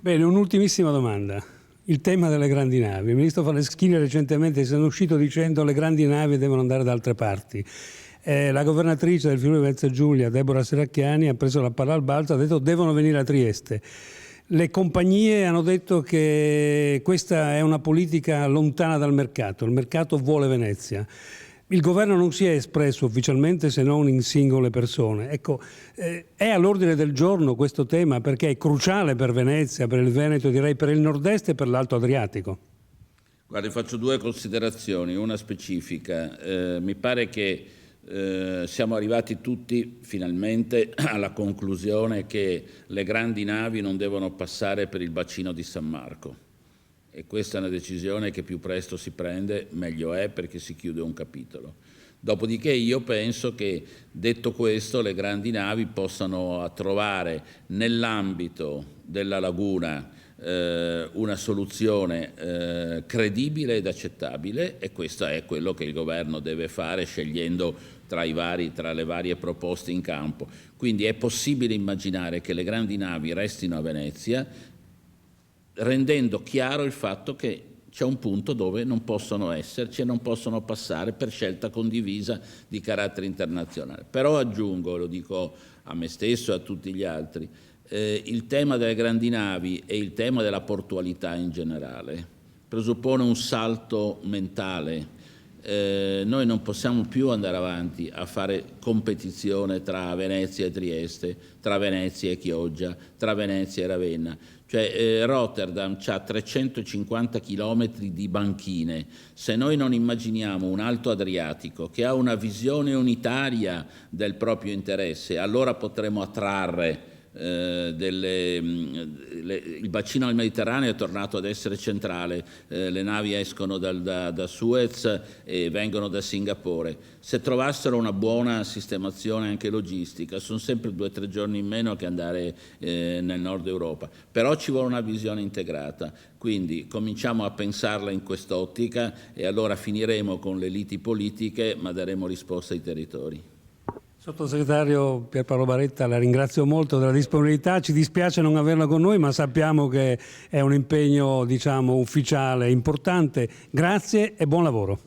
Bene, un'ultimissima domanda. Il tema delle grandi navi. Il ministro Franceschini recentemente è uscito dicendo che le grandi navi devono andare da altre parti. La governatrice del Friuli Venezia Giulia, Deborah Serracchiani, ha preso la palla al balzo, ha detto devono venire a Trieste. Le compagnie hanno detto che questa è una politica lontana dal mercato, il mercato vuole Venezia. Il governo non si è espresso ufficialmente se non in singole persone. Ecco, è all'ordine del giorno questo tema perché è cruciale per Venezia, per il Veneto, direi per il nord-est e per l'Alto Adriatico. Guardi, faccio due considerazioni, una specifica. Mi pare che siamo arrivati tutti finalmente alla conclusione che le grandi navi non devono passare per il bacino di San Marco. E questa è una decisione che più presto si prende, meglio è, perché si chiude un capitolo. Dopodiché io penso che, detto questo, le grandi navi possano trovare nell'ambito della laguna una soluzione credibile ed accettabile, e questo è quello che il governo deve fare scegliendo tra le varie proposte in campo. Quindi è possibile immaginare che le grandi navi restino a Venezia, rendendo chiaro il fatto che c'è un punto dove non possono esserci e non possono passare per scelta condivisa di carattere internazionale. Però aggiungo, lo dico a me stesso e a tutti gli altri, il tema delle grandi navi e il tema della portualità in generale presuppone un salto mentale. Noi non possiamo più andare avanti a fare competizione tra Venezia e Trieste, tra Venezia e Chioggia, tra Venezia e Ravenna. Cioè Rotterdam ha 350 chilometri di banchine. Se noi non immaginiamo un Alto Adriatico che ha una visione unitaria del proprio interesse, allora potremo attrarre il bacino del Mediterraneo è tornato ad essere centrale, le navi escono da Suez e vengono da Singapore. Se trovassero una buona sistemazione anche logistica, sono sempre 2 o 3 giorni in meno che andare nel nord Europa, però ci vuole una visione integrata, quindi cominciamo a pensarla in quest'ottica e allora finiremo con le liti politiche ma daremo risposta ai territori. Sottosegretario Pierpaolo Baretta, la ringrazio molto della disponibilità, ci dispiace non averla con noi ma sappiamo che è un impegno, diciamo, ufficiale importante. Grazie e buon lavoro.